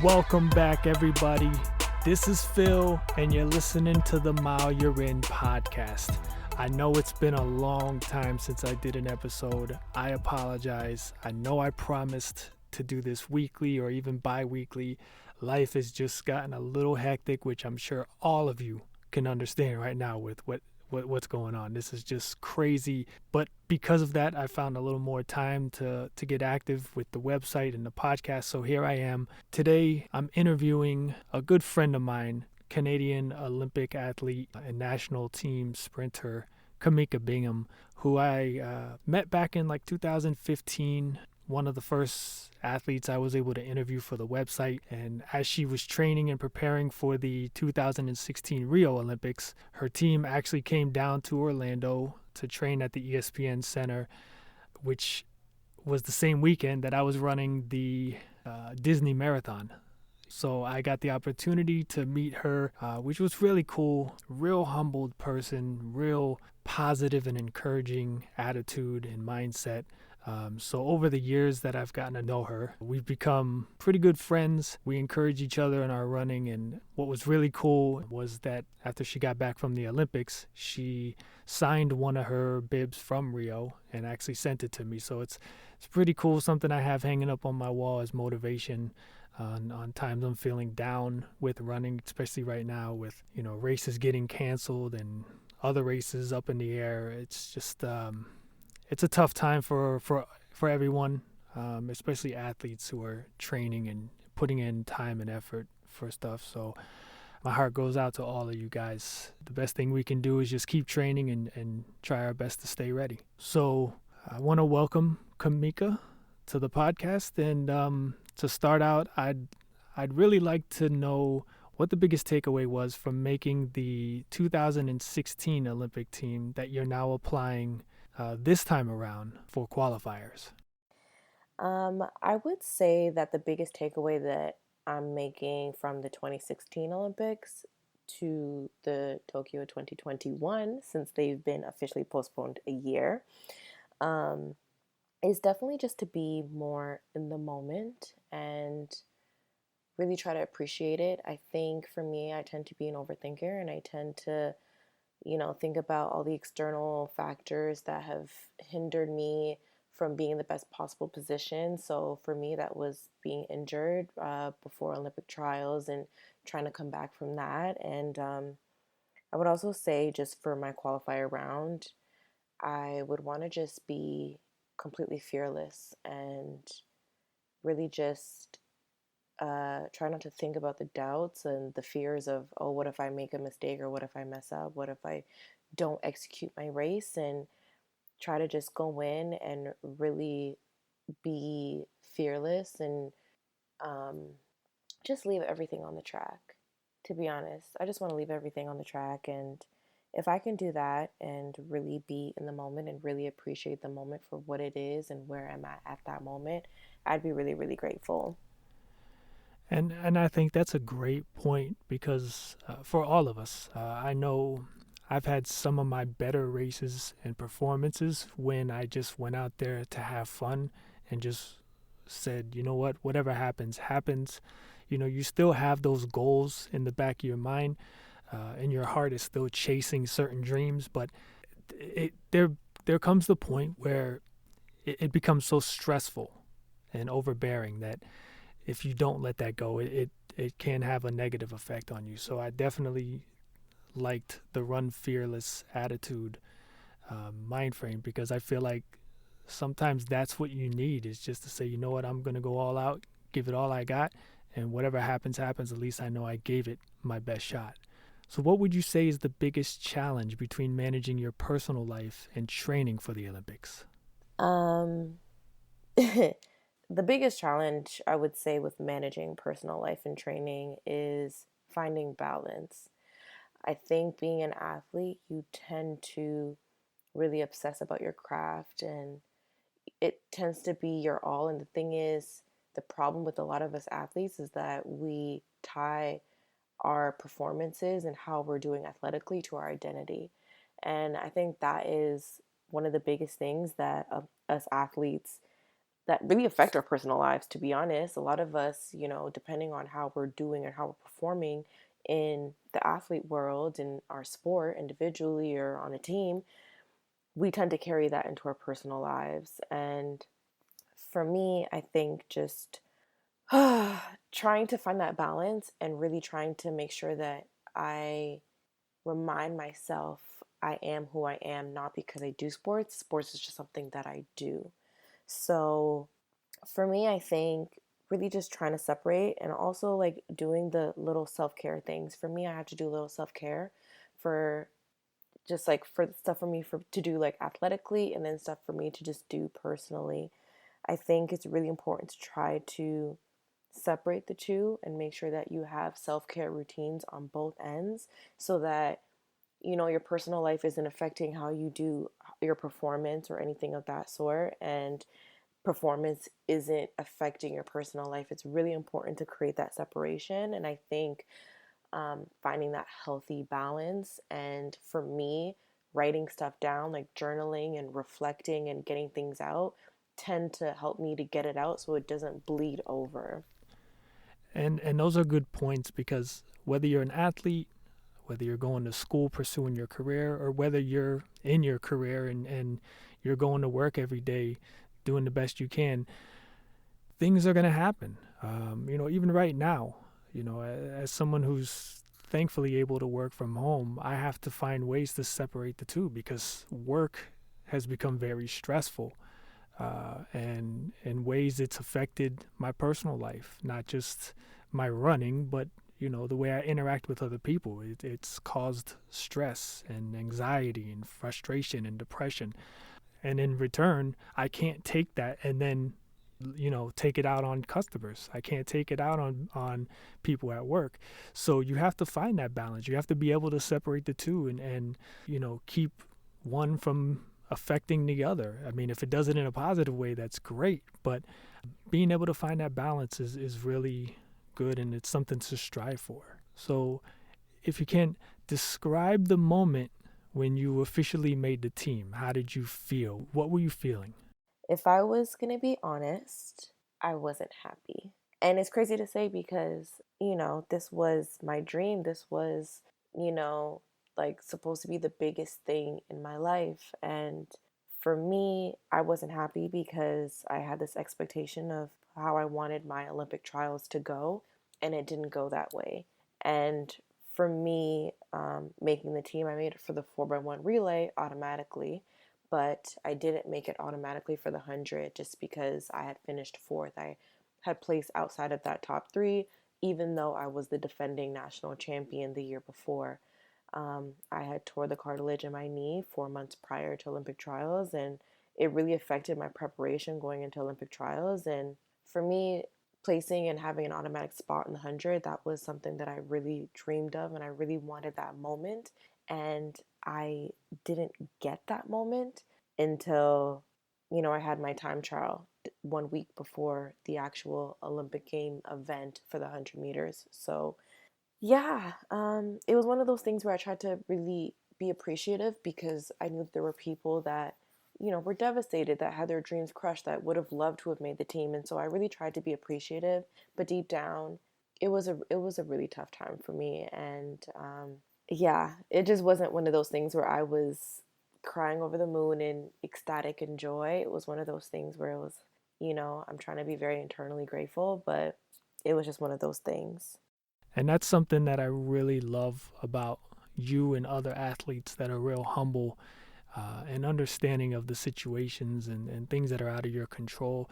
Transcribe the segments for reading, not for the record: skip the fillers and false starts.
Welcome back, everybody. This is Phil, and you're listening to the Mile You're In podcast. I know it's been a long time since I did an episode. I apologize. I know I promised to do this weekly or even bi-weekly. Life has just gotten a little hectic, which I'm sure all of you can understand right now with what's going on. This is just crazy. But because of that, I found a little more time to get active with the website and the podcast. So here I am. Today, I'm interviewing a good friend of mine, Canadian Olympic athlete and national team sprinter, Khamica Bingham, who I met back in 2015. One of the first athletes I was able to interview for the website. And as she was training and preparing for the 2016 Rio Olympics, her team actually came down to Orlando to train at the ESPN Center, which was the same weekend that I was running the Disney Marathon. So I got the opportunity to meet her, which was really cool. Real humbled person, real positive and encouraging attitude and mindset. So over the years that I've gotten to know her, we've become pretty good friends. We encourage each other in our running. And what was really cool was that after she got back from the Olympics, she signed one of her bibs from Rio and actually sent it to me. So it's pretty cool, something I have hanging up on my wall as motivation on times I'm feeling down with running, especially right now with, races getting canceled and other races up in the air. It's just... it's a tough time for everyone, especially athletes who are training and putting in time and effort for stuff. So my heart goes out to all of you guys. The best thing we can do is just keep training and try our best to stay ready. So I want to welcome Khamica to the podcast. And to start out, I'd really like to know what the biggest takeaway was from making the 2016 Olympic team that you're now applying this time around for qualifiers. I would say that the biggest takeaway that I'm making from the 2016 Olympics to the Tokyo 2021, since they've been officially postponed a year, is definitely just to be more in the moment and really try to appreciate it. I think for me, I tend to be an overthinker, and I tend to think about all the external factors that have hindered me from being in the best possible position. So for me, that was being injured before Olympic trials and trying to come back from that. And I would also say, just for my qualifier round, I would want to just be completely fearless and really just try not to think about the doubts and the fears of, oh, what if I make a mistake, or what if I mess up? What if I don't execute my race? And try to just go in and really be fearless and just leave everything on the track. To be honest, I just want to leave everything on the track. And if I can do that and really be in the moment and really appreciate the moment for what it is and where I'm at that moment, I'd be really, really grateful. And I think that's a great point because for all of us, I know I've had some of my better races and performances when I just went out there to have fun and just said, you know what, whatever happens, happens. You still have those goals in the back of your mind, and your heart is still chasing certain dreams, but there comes the point where it becomes so stressful and overbearing that if you don't let that go, it can have a negative effect on you. So I definitely liked the run fearless attitude mind frame, because I feel like sometimes that's what you need, is just to say, you know what, I'm going to go all out, give it all I got, and whatever happens, happens. At least I know I gave it my best shot. So what would you say is the biggest challenge between managing your personal life and training for the Olympics? Um, the biggest challenge, I would say, with managing personal life and training is finding balance. I think being an athlete, you tend to really obsess about your craft, and it tends to be your all. And the thing is, the problem with a lot of us athletes is that we tie our performances and how we're doing athletically to our identity. And I think that is one of the biggest things that us athletes that really affect our personal lives, to be honest. A lot of us, depending on how we're doing and how we're performing in the athlete world, in our sport, individually or on a team, we tend to carry that into our personal lives. And for me, I think just trying to find that balance and really trying to make sure that I remind myself I am who I am, not because I do sports. Sports is just something that I do. So for me, I think really just trying to separate and also like doing the little self care things. For me, I have to do a little self care for just like for stuff for me for to do like athletically, and then stuff for me to just do personally. I think it's really important to try to separate the two and make sure that you have self-care routines on both ends, so that your personal life isn't affecting how you do your performance or anything of that sort, and performance isn't affecting your personal life. It's really important to create that separation. And I think finding that healthy balance, and for me, writing stuff down, like journaling and reflecting and getting things out, tend to help me to get it out so it doesn't bleed over. And those are good points, because whether you're an athlete, whether you're going to school pursuing your career, or whether you're in your career and you're going to work every day doing the best you can, things are going to happen. Even right now, as someone who's thankfully able to work from home, I have to find ways to separate the two, because work has become very stressful. And in ways it's affected my personal life, not just my running, but the way I interact with other people. It's caused stress and anxiety and frustration and depression. And in return, I can't take that and then take it out on customers. I can't take it out on people at work. So you have to find that balance. You have to be able to separate the two, and keep one from affecting the other. I mean, if it does it in a positive way, that's great. But being able to find that balance is really good, and it's something to strive for. So if you can describe the moment when you officially made the team, how did you feel? What were you feeling? If I was going to be honest, I wasn't happy. And it's crazy to say because, this was my dream. This was, you know, like supposed to be the biggest thing in my life. And for me, I wasn't happy because I had this expectation of how I wanted my Olympic trials to go, and it didn't go that way. And for me, making the team, I made it for the 4x1 relay automatically, but I didn't make it automatically for the 100 just because I had finished fourth. I had placed outside of that top three, even though I was the defending national champion the year before. I had tore the cartilage in my knee 4 months prior to Olympic trials, and it really affected my preparation going into Olympic trials. And for me, placing and having an automatic spot in the 100, that was something that I really dreamed of, and I really wanted that moment. And I didn't get that moment until, I had my time trial 1 week before the actual Olympic game event for the 100 meters. So yeah, it was one of those things where I tried to really be appreciative, because I knew that there were people that, were devastated, that had their dreams crushed, that would have loved to have made the team. And so I really tried to be appreciative, but deep down, it was a really tough time for me. And yeah, it just wasn't one of those things where I was crying over the moon in ecstatic and joy. It was one of those things where it was, I'm trying to be very internally grateful, but it was just one of those things. And that's something that I really love about you and other athletes that are real humble, and understanding of the situations and things that are out of your control.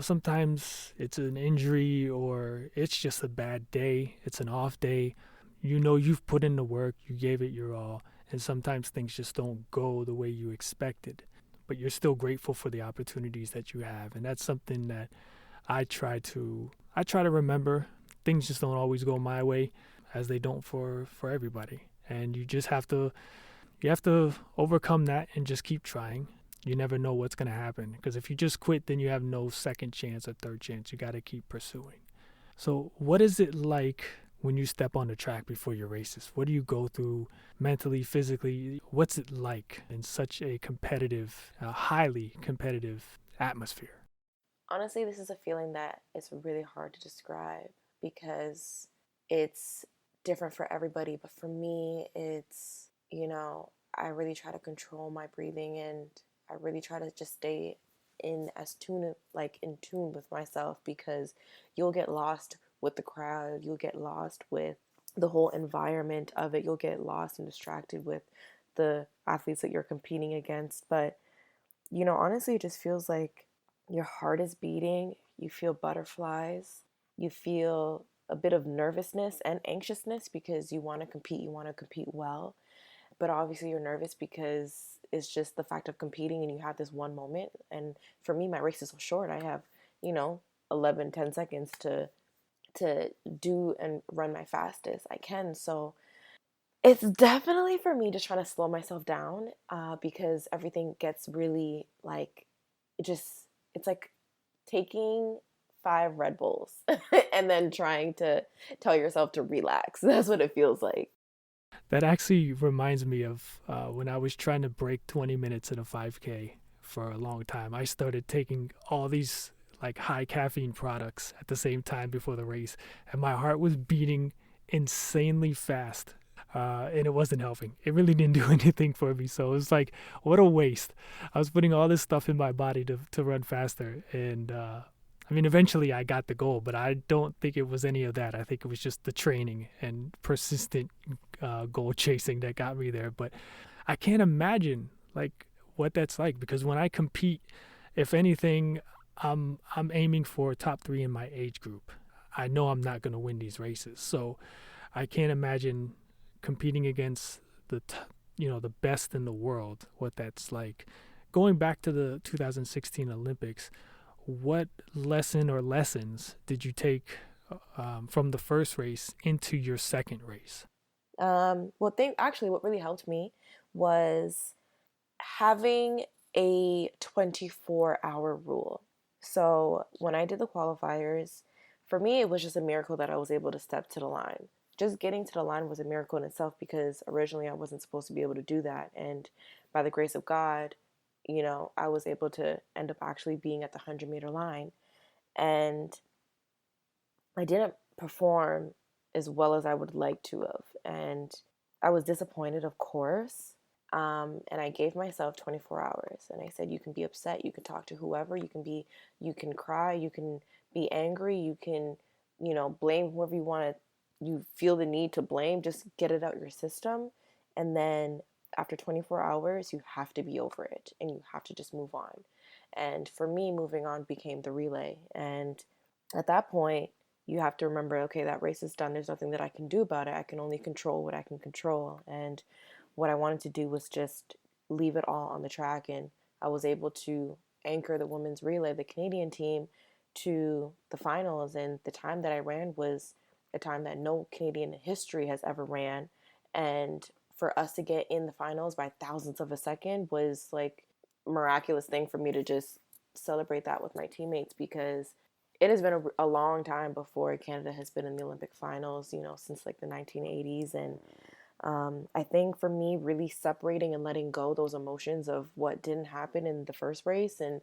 Sometimes it's an injury, or it's just a bad day, it's an off day. You've put in the work, you gave it your all, and sometimes things just don't go the way you expected. But you're still grateful for the opportunities that you have. And that's something that I try to remember. Things just don't always go my way, as they don't for everybody. And you have to overcome that and just keep trying. You never know what's going to happen, because if you just quit, then you have no second chance or third chance. You got to keep pursuing. So what is it like when you step on the track before your races? What do you go through mentally, physically? What's it like in such a competitive, highly competitive atmosphere? Honestly, this is a feeling that is really hard to describe because it's different for everybody. But for me, I really try to control my breathing, and I really try to just stay in tune with myself, because you'll get lost with the crowd, you'll get lost with the whole environment of it, you'll get lost and distracted with the athletes that you're competing against. But honestly, it just feels like your heart is beating, you feel butterflies, you feel a bit of nervousness and anxiousness because you want to compete well, but obviously you're nervous because it's just the fact of competing and you have this one moment. And for me, my race is so short. I have, you know, 10 seconds to do and run my fastest I can. So it's definitely for me just trying to slow myself down, because everything gets really like, it just, it's like taking 5 Red Bulls and then trying to tell yourself to relax. That's what it feels like. That actually reminds me of when I was trying to break 20 minutes in a 5K for a long time. I started taking all these like high caffeine products at the same time before the race, and my heart was beating insanely fast. And it wasn't helping. It really didn't do anything for me. So it was like, what a waste. I was putting all this stuff in my body to run faster. And I mean, eventually I got the goal, but I don't think it was any of that. I think it was just the training and persistent goal chasing that got me there. But I can't imagine like what that's like, because when I compete, if anything, I'm aiming for top 3 in my age group. I know I'm not going to win these races, so I can't imagine competing against the best in the world. What that's like. Going back to the 2016 Olympics, what lesson or lessons did you take from the first race into your second race? What really helped me was having a 24-hour rule. So when I did the qualifiers, for me, it was just a miracle that I was able to step to the line. Just getting to the line was a miracle in itself, because originally I wasn't supposed to be able to do that. And by the grace of God, I was able to end up actually being at the 100-meter line. And I didn't perform as well as I would like to have. And I was disappointed, of course. And I gave myself 24 hours. And I said, you can be upset, you can talk to whoever, you can cry, you can be angry, you can, blame whoever you feel the need to blame, just get it out your system. And then after 24 hours, you have to be over it and you have to just move on. And for me, moving on became the relay. And at that point, you have to remember, okay, that race is done. There's nothing that I can do about it. I can only control what I can control. And what I wanted to do was just leave it all on the track. And I was able to anchor the women's relay, the Canadian team, to the finals. And the time that I ran was a time that no Canadian in history has ever ran. And for us to get in the finals by thousandths of a second was like a miraculous thing for me to just celebrate that with my teammates, because it has been a long time before Canada has been in the Olympic finals, since like the 1980s. And I think for me, really separating and letting go those emotions of what didn't happen in the first race, and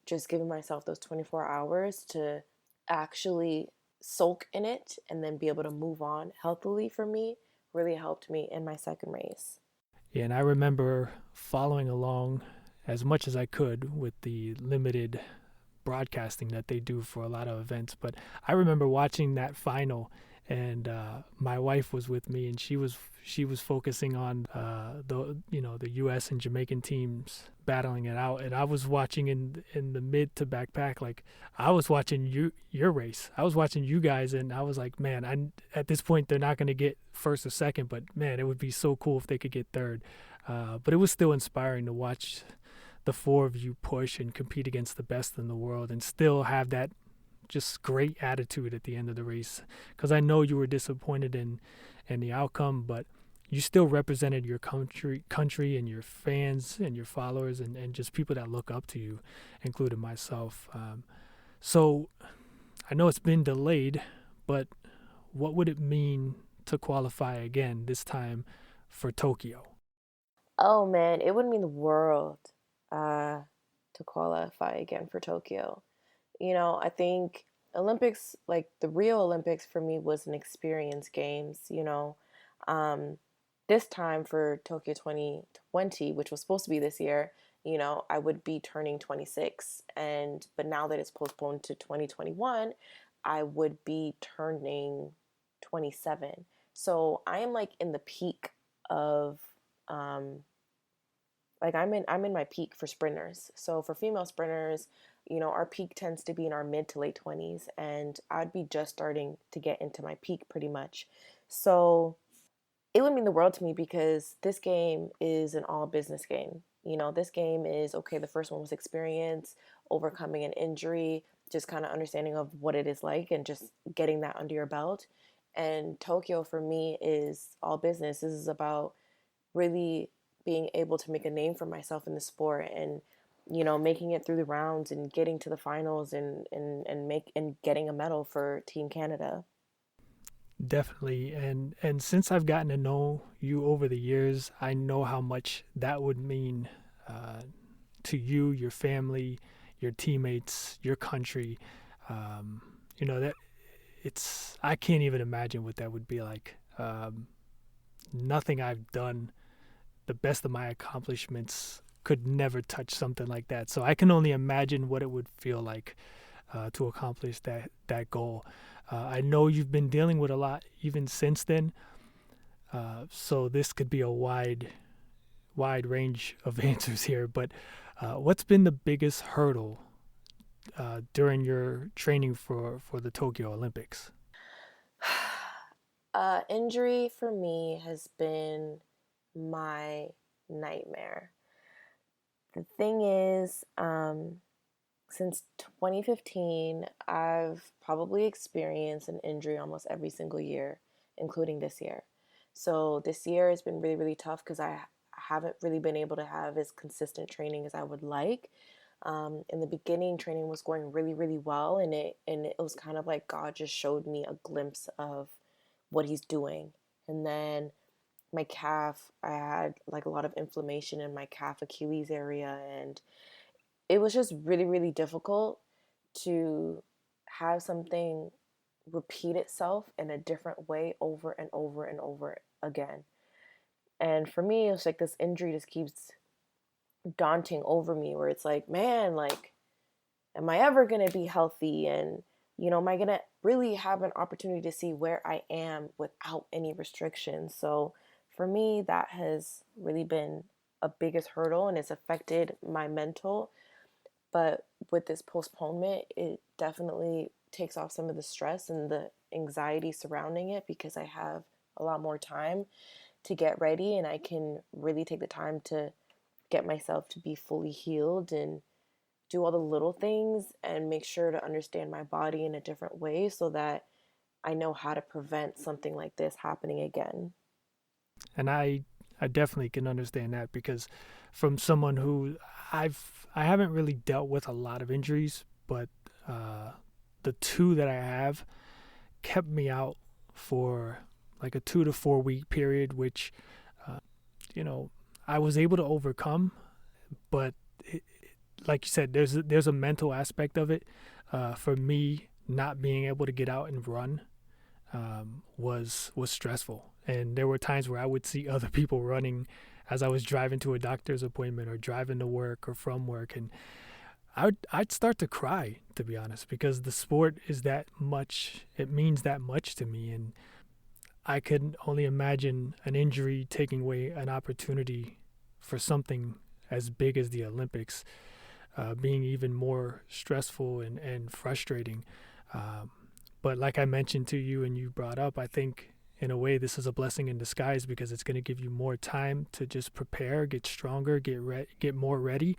just giving myself those 24 hours to actually soak in it and then be able to move on healthily, for me, really helped me in my second race. Yeah, and I remember following along as much as I could with the limited broadcasting that they do for a lot of events. But I remember watching that final, and my wife was with me, and she was focusing on the U.S. and Jamaican teams battling it out, and I was watching in the mid to backpack. Like, I was watching your race. I was watching you guys, and I was like, man, at this point they're not going to get first or second, but man, it would be so cool if they could get third. But it was still inspiring to watch the 4 of you push and compete against the best in the world and still have that just great attitude at the end of the race. Because I know you were disappointed in the outcome, but you still represented your country and your fans and your followers and just people that look up to you, including myself. So I know it's been delayed, but what would it mean to qualify again, this time for Tokyo? Oh man, it would mean the world, uh, to qualify again for Tokyo. I think Olympics, like the Rio Olympics for me was an experience games. Um, this time for Tokyo 2020, which was supposed to be this year, I would be turning 26, but now that it's postponed to 2021, I would be turning 27. So I am like in the peak of um I'm in my peak for sprinters. So for female sprinters, our peak tends to be in our mid to late 20s, and I'd be just starting to get into my peak pretty much. So it would mean the world to me because this game is an all business game. This game is okay. The first one was experience, overcoming an injury, just kind of understanding of what it is like, and just getting that under your belt. And Tokyo for me is all business. This is about really being able to make a name for myself in the sport, and making it through the rounds and getting to the finals, and getting a medal for Team Canada. Definitely. And since I've gotten to know you over the years, I know how much that would mean uh, to you, your family, your teammates, your country. Um, that it's I can't even imagine what that would be like. Nothing I've done, the best of my accomplishments, could never touch something like that. So I can only imagine what it would feel like to accomplish that goal. I know you've been dealing with a lot even since then, so this could be a wide range of answers here. But what's been the biggest hurdle during your training for the Tokyo Olympics? Injury for me has been my nightmare. The thing is, since 2015, I've probably experienced an injury almost every single year, including this year. So this year has been really, really tough because I haven't really been able to have as consistent training as I would like. In the beginning, training was going really, really well, and it was kind of like God just showed me a glimpse of what He's doing. And then my calf, I had like a lot of inflammation in my calf Achilles area, and it was just really, really difficult to have something repeat itself in a different way over and over and over again. And for me, it's like this injury just keeps daunting over me, where it's like, man, like, am I ever going to be healthy? And, am I going to really have an opportunity to see where I am without any restrictions? So for me, that has really been a biggest hurdle, and it's affected my mental. But with this postponement, it definitely takes off some of the stress and the anxiety surrounding it, because I have a lot more time to get ready, and I can really take the time to get myself to be fully healed and do all the little things and make sure to understand my body in a different way so that I know how to prevent something like this happening again. And I definitely can understand that because from someone who I haven't really dealt with a lot of injuries, but uh, the two that I have kept me out for like a 2 to 4 week period, which uh, you know I was able to overcome. But like you said, there's a mental aspect of it. For me, not being able to get out and run was stressful, and there were times where I would see other people running as I was driving to a doctor's appointment or driving to work or from work, and I'd start to cry, to be honest, because the sport is that much. It means that much to me, and I could only imagine an injury taking away an opportunity for something as big as the Olympics, being even more stressful and frustrating. Um, but like I mentioned to you and you brought up, I think in a way this is a blessing in disguise because it's going to give you more time to just prepare, get stronger, get more ready.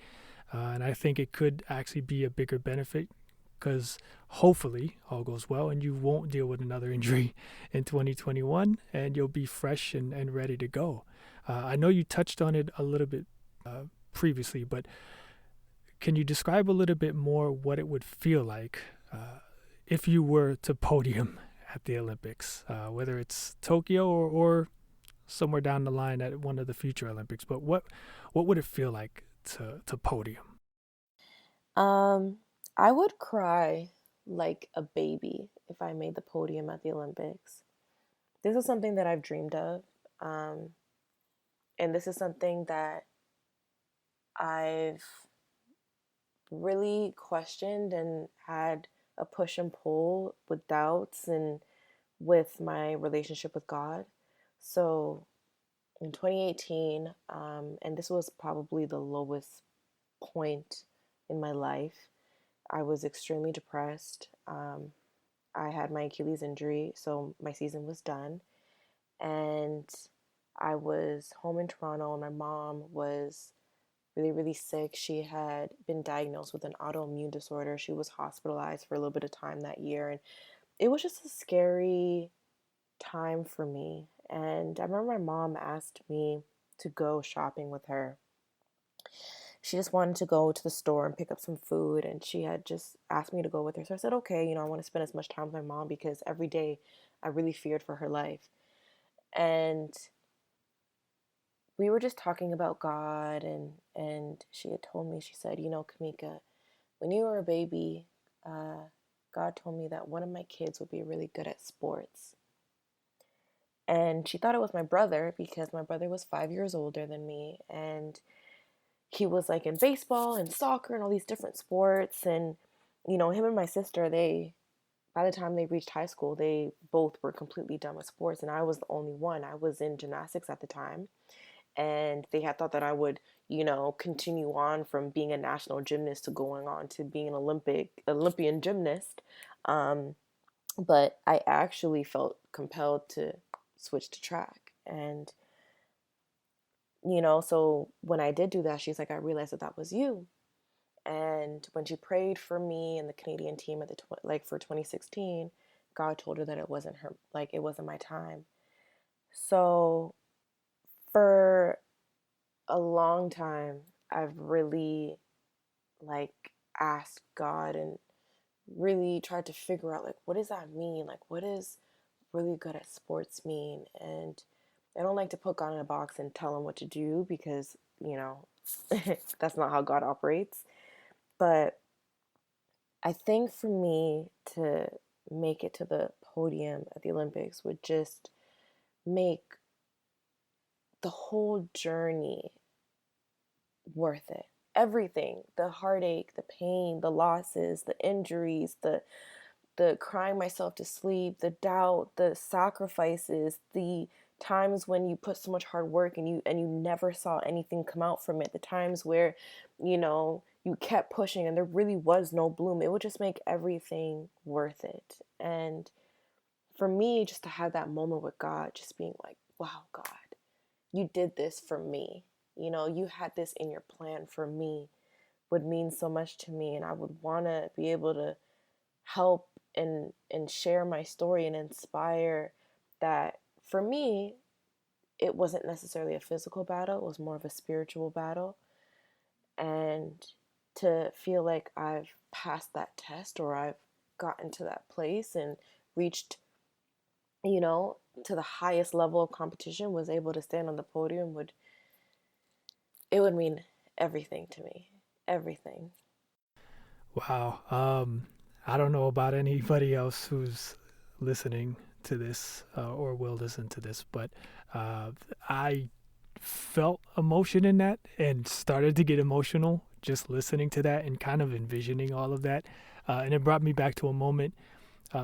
And I think it could actually be a bigger benefit because hopefully all goes well and you won't deal with another injury in 2021 and you'll be fresh and ready to go. I know you touched on it a little bit previously, but can you describe a little bit more what it would feel like if you were to podium at the Olympics, whether it's Tokyo or somewhere down the line at one of the future Olympics? But what would it feel like to podium? Um, I would cry like a baby if I made the podium at the Olympics. This is something that I've dreamed of. Um, and this is something that I've really questioned and had a push and pull with doubts and with my relationship with God. So in 2018, and this was probably the lowest point in my life, I was extremely depressed. I had my Achilles injury, so my season was done. And I was home in Toronto, and my mom was really, really sick. She had been diagnosed with an autoimmune disorder. She was hospitalized for a little bit of time that year. And it was just a scary time for me. And I remember my mom asked me to go shopping with her. She just wanted to go to the store and pick up some food, and she had just asked me to go with her. So I said, okay, I want to spend as much time with my mom because every day I really feared for her life. And we were just talking about God, and she had told me, she said, Khamica, when you were a baby, God told me that one of my kids would be really good at sports. And she thought it was my brother because my brother was 5 years older than me, and he was like in baseball and soccer and all these different sports. And him and my sister, they by the time they reached high school, they both were completely done with sports, and I was the only one. I was in gymnastics at the time, and they had thought that I would, continue on from being a national gymnast to going on to being an Olympian gymnast. Um, but I actually felt compelled to switch to track. And, so when I did do that, she's like, I realized that that was you. And when she prayed for me and the Canadian team at for 2016, God told her that it wasn't her, like it wasn't my time. So for a long time, I've really like asked God and really tried to figure out like what does that mean? Like what does really good at sports mean? And I don't like to put God in a box and tell him what to do because, that's not how God operates. But I think for me to make it to the podium at the Olympics would just make the whole journey worth it. Everything, the heartache, the pain, the losses, the injuries, the crying myself to sleep, the doubt, the sacrifices, the times when you put so much hard work and you never saw anything come out from it, the times where you kept pushing and there really was no bloom. It would just make everything worth it. And for me, just to have that moment with God, just being like, wow, God, you did this for me. You had this in your plan for me, would mean so much to me. And I would want to be able to help and share my story and inspire that. For me, it wasn't necessarily a physical battle, it was more of a spiritual battle. And to feel like I've passed that test, or I've gotten to that place and reached, to the highest level of competition, was able to stand on the podium, would mean everything to me. Everything. Wow. I don't know about anybody else who's listening to this or will listen to this, but I felt emotion in that and started to get emotional just listening to that and kind of envisioning all of that. And it brought me back to a moment,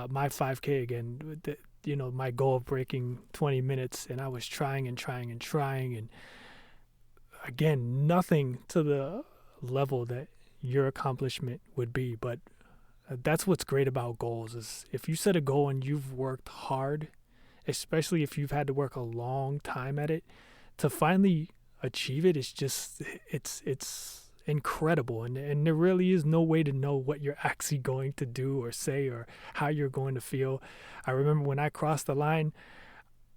my 5K again, my goal of breaking 20 minutes. And I was trying and trying and trying. And again, nothing to the level that your accomplishment would be. But that's what's great about goals is if you set a goal and you've worked hard, especially if you've had to work a long time at it, to finally achieve it, it's incredible. And there really is no way to know what you're actually going to do or say or how you're going to feel. I remember when I crossed the line,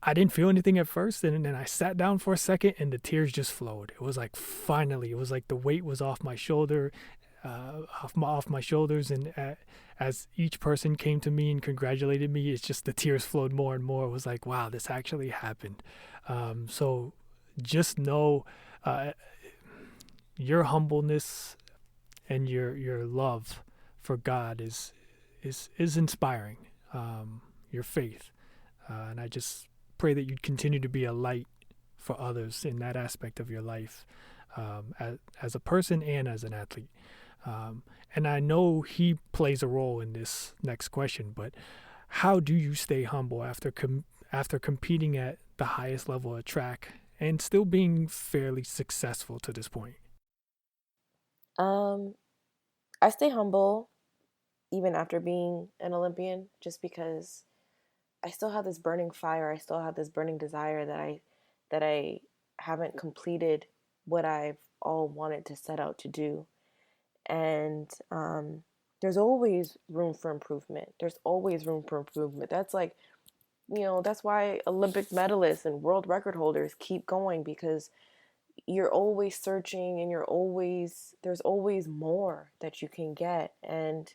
I didn't feel anything at first, and then I sat down for a second and the tears just flowed. It was like finally, it was like the weight was off my shoulder, off my shoulders, and as each person came to me and congratulated me, it's just the tears flowed more and more. It was like, wow, this actually happened. So just know your humbleness and your love for God is inspiring. Your faith, and I just pray that you'd continue to be a light for others in that aspect of your life, as a person and as an athlete. Um, and I know he plays a role in this next question, but how do you stay humble after competing at the highest level of track and still being fairly successful to this point? Um, I stay humble even after being an Olympian, just because I still have this burning fire. I still have this burning desire that I haven't completed what I've all wanted to set out to do. And there's always room for improvement. There's always room for improvement. That's like, that's why Olympic medalists and world record holders keep going, because you're always searching and there's always more that you can get. And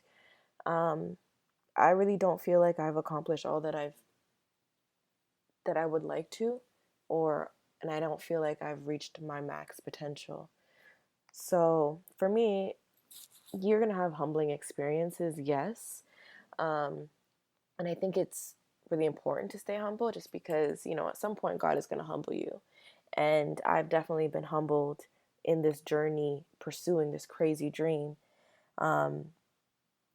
um, I really don't feel like I've accomplished all that I would like to, or and I don't feel like I've reached my max potential. So for me, you're gonna have humbling experiences, yes. Um, and I think it's really important to stay humble, just because, at some point God is gonna humble you. And I've definitely been humbled in this journey pursuing this crazy dream. Um,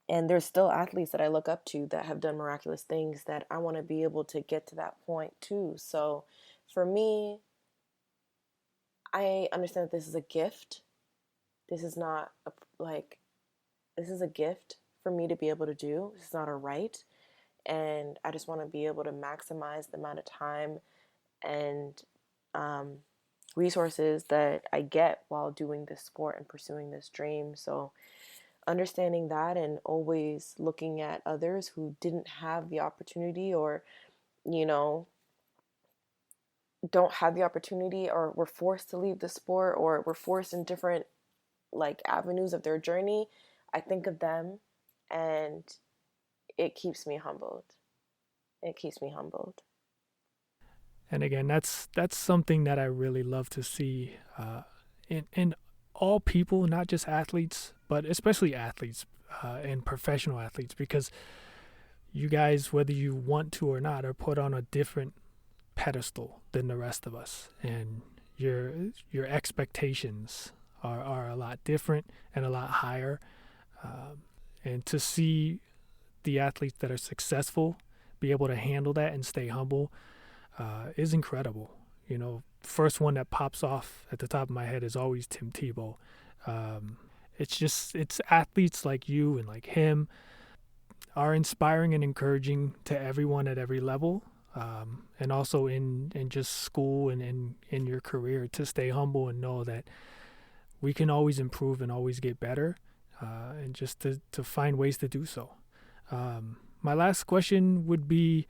and there's still athletes that I look up to that have done miraculous things that I want to be able to get to that point too. So for me, I understand that this is a gift. This is not like this is a gift for me to be able to do. This is not a right. And I just want to be able to maximize the amount of time and um, resources that I get while doing this sport and pursuing this dream. So understanding that and always looking at others who didn't have the opportunity, or you know don't have the opportunity, or were forced to leave the sport, or were forced in different like avenues of their journey, I think of them, and it keeps me humbled. It keeps me humbled. And again, that's something that I really love to see, in all people, not just athletes, but especially athletes, and professional athletes, because you guys, whether you want to or not, are put on a different pedestal than the rest of us, and your your expectations are a lot different and a lot higher. Um, and to see the athletes that are successful be able to handle that and stay humble, is incredible. First one that pops off at the top of my head is always Tim Tebow. Um, it's athletes like you and like him are inspiring and encouraging to everyone at every level, and also in just school and in your career, to stay humble and know that we can always improve and always get better, and just to find ways to do so. My last question would be,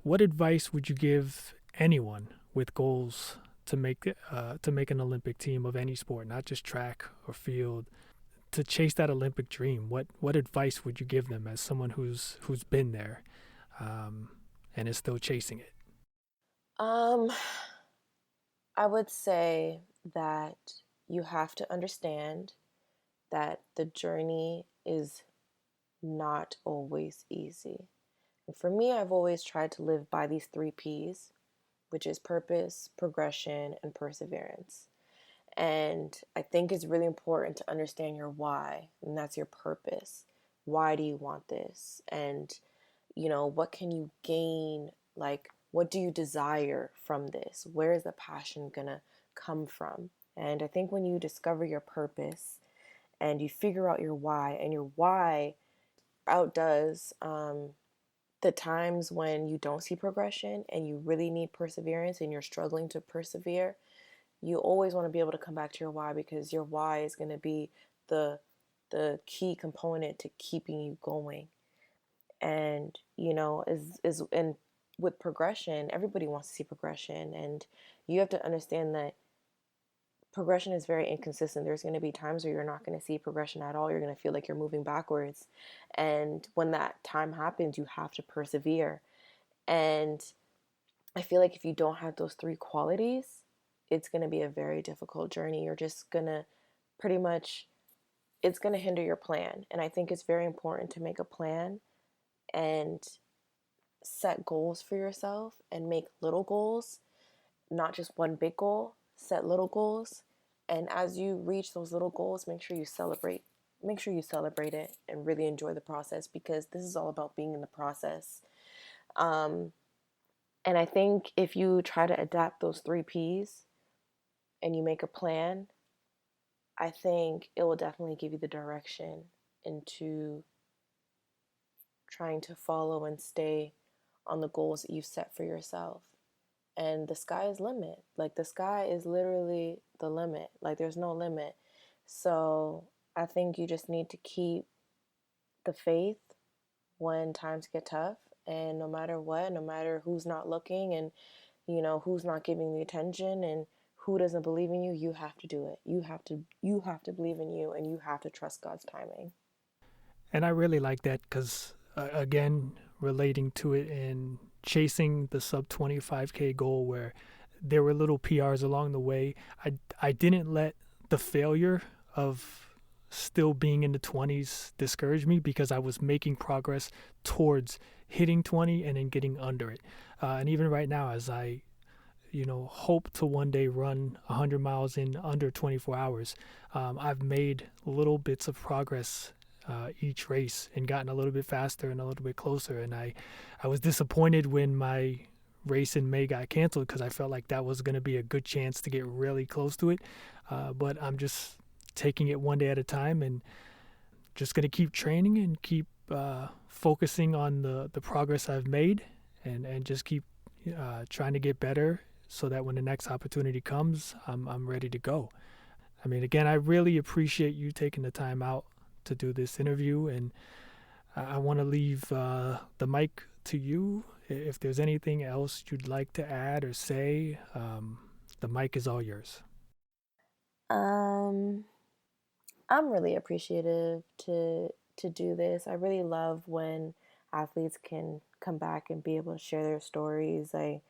what advice would you give anyone with goals to make an Olympic team of any sport, not just track or field, to chase that Olympic dream? What advice would you give them as someone who's been there, um, and is still chasing it? um I would say that you have to understand that the journey is not always easy. And for me, I've always tried to live by these 3 P's, which is purpose, progression, and perseverance. And I think it's really important to understand your why, and that's your purpose. Why do you want this? And, what can you gain? Like, what do you desire from this? Where is the passion gonna come from? And I think when you discover your purpose and you figure out your why, and your why outdoes the times when you don't see progression and you really need perseverance and you're struggling to persevere, you always want to be able to come back to your why, because your why is going to be the the key component to keeping you going. And is and with progression, everybody wants to see progression, and you have to understand that progression is very inconsistent. There's going to be times where you're not going to see progression at all. You're going to feel like you're moving backwards. And when that time happens, you have to persevere. And I feel like if you don't have those 3 qualities, it's going to be a very difficult journey. You're just going to pretty much it's going to hinder your plan. And I think it's very important to make a plan and set goals for yourself and make little goals, not just one big goal. Set little goals. And as you reach those little goals, make sure you celebrate. Make sure you celebrate it and really enjoy the process, because this is all about being in the process. Um, and I think if you try to adapt those three P's and you make a plan, I think it will definitely give you the direction into trying to follow and stay on the goals that you've set for yourself. And the sky is limit. Like, the sky is literally the limit. Like, there's no limit. So I think you just need to keep the faith when times get tough, and no matter what, no matter who's not looking, and who's not giving the attention, and who doesn't believe in you, you have to do it. You have to believe in you, and you have to trust God's timing. And I really like that because, again, relating to it and chasing the sub 25K goal where there were little PRs along the way, I didn't let the failure of still being in the 20s discourage me, because I was making progress towards hitting 20 and then getting under it. And even right now, as I hope to one day run 100 miles in under 24 hours. I've made little bits of progress each race and gotten a little bit faster and a little bit closer. And I was disappointed when my race in May got canceled, because I felt like that was going to be a good chance to get really close to it. But I'm just taking it one day at a time and just going to keep training and keep focusing on the progress I've made, and just keep trying to get better, so that when the next opportunity comes, I'm ready to go. I mean, again, I really appreciate you taking the time out to do this interview, and I want to leave the mic to you. If there's anything else you'd like to add or say, the mic is all yours. Um, I'm really appreciative to do this. I really love when athletes can come back and be able to share their stories. I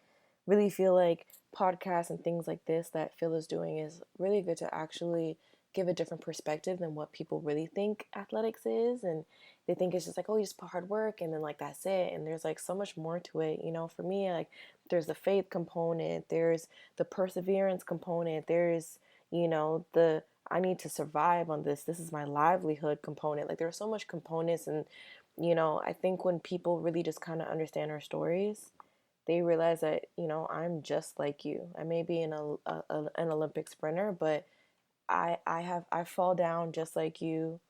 really feel like podcasts and things like this that Phil is doing is really good to actually give a different perspective than what people really think athletics is. And they think it's just like, oh, you just put hard work and then like that's it. And there's like so much more to it. For me, like, there's the faith component, there's the perseverance component, there's the I need to survive on this. This is my livelihood component. Like, there's so much components. And I think when people really just kind of understand our stories, they realize that I'm just like you. I may be an Olympic sprinter, but I fall down just like you.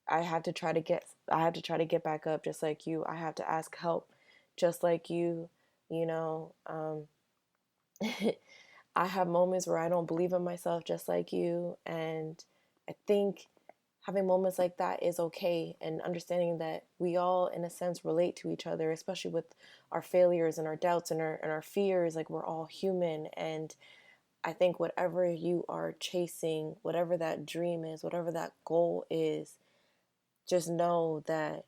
I have to try to get back up just like you. I have to ask help just like you. You know, I have moments where I don't believe in myself just like you, and I think having moments like that is okay, and understanding that we all in a sense relate to each other, especially with our failures and our doubts and our fears. Like, we're all human. And I think whatever you are chasing, whatever that dream is, whatever that goal is, just know that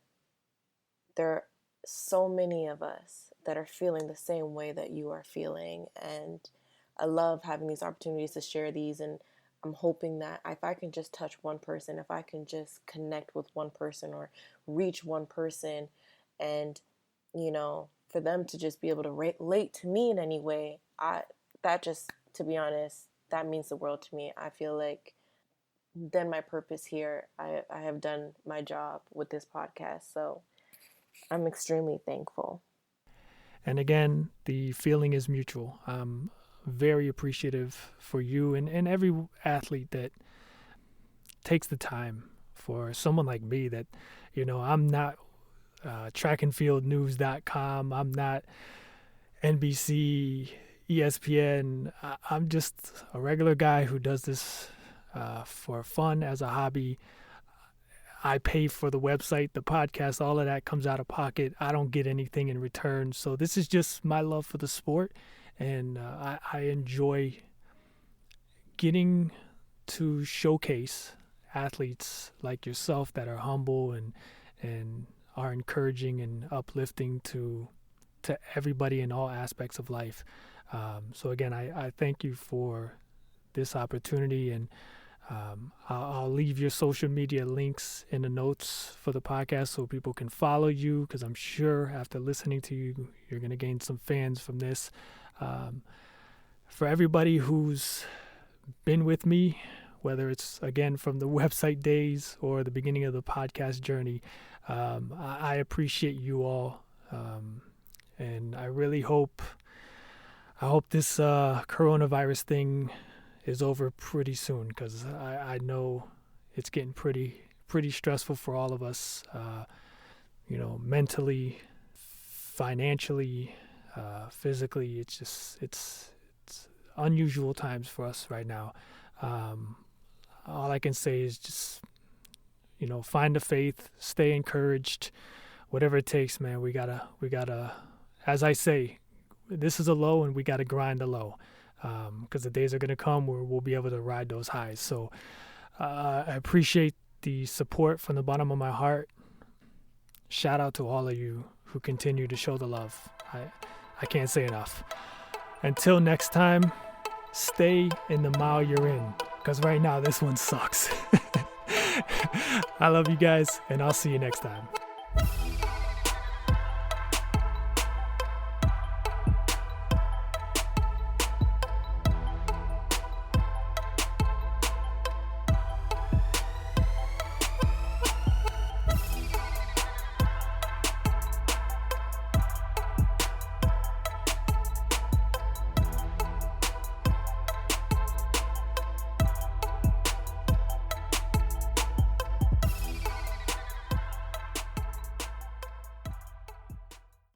there are so many of us that are feeling the same way that you are feeling. And I love having these opportunities to share these. And I'm hoping that if I can just touch one person, if I can just connect with one person or reach one person, and, for them to just be able to relate to me in any way, that just, to be honest, that means the world to me. I feel like then my purpose here, I have done my job with this podcast. So I'm extremely thankful. And again, the feeling is mutual. I'm very appreciative for you and every athlete that takes the time. For someone like me that, I'm not trackandfieldnews.com, I'm not NBC, ESPN. I'm just a regular guy who does this for fun, as a hobby. I pay for the website, the podcast, all of that comes out of pocket. I don't get anything in return. So this is just my love for the sport. And I enjoy getting to showcase athletes like yourself that are humble and are encouraging and uplifting to everybody in all aspects of life. So again, I thank you for this opportunity, and I'll leave your social media links in the notes for the podcast so people can follow you, because I'm sure after listening to you, you're going to gain some fans from this. For everybody who's been with me, whether it's, again, from the website days or the beginning of the podcast journey, I appreciate you all. And I really hope this coronavirus thing is over pretty soon, because I know it's getting pretty stressful for all of us, mentally, financially, physically. It's unusual times for us right now. All I can say is just, find the faith, stay encouraged, whatever it takes, man. We gotta, as I say, this is a low and we gotta grind the low. Because the days are going to come where we'll be able to ride those highs. So I appreciate the support from the bottom of my heart. Shout out to all of you who continue to show the love. I can't say enough. Until next time, stay in the mile you're in, because right now this one sucks. I love you guys, and I'll see you next time.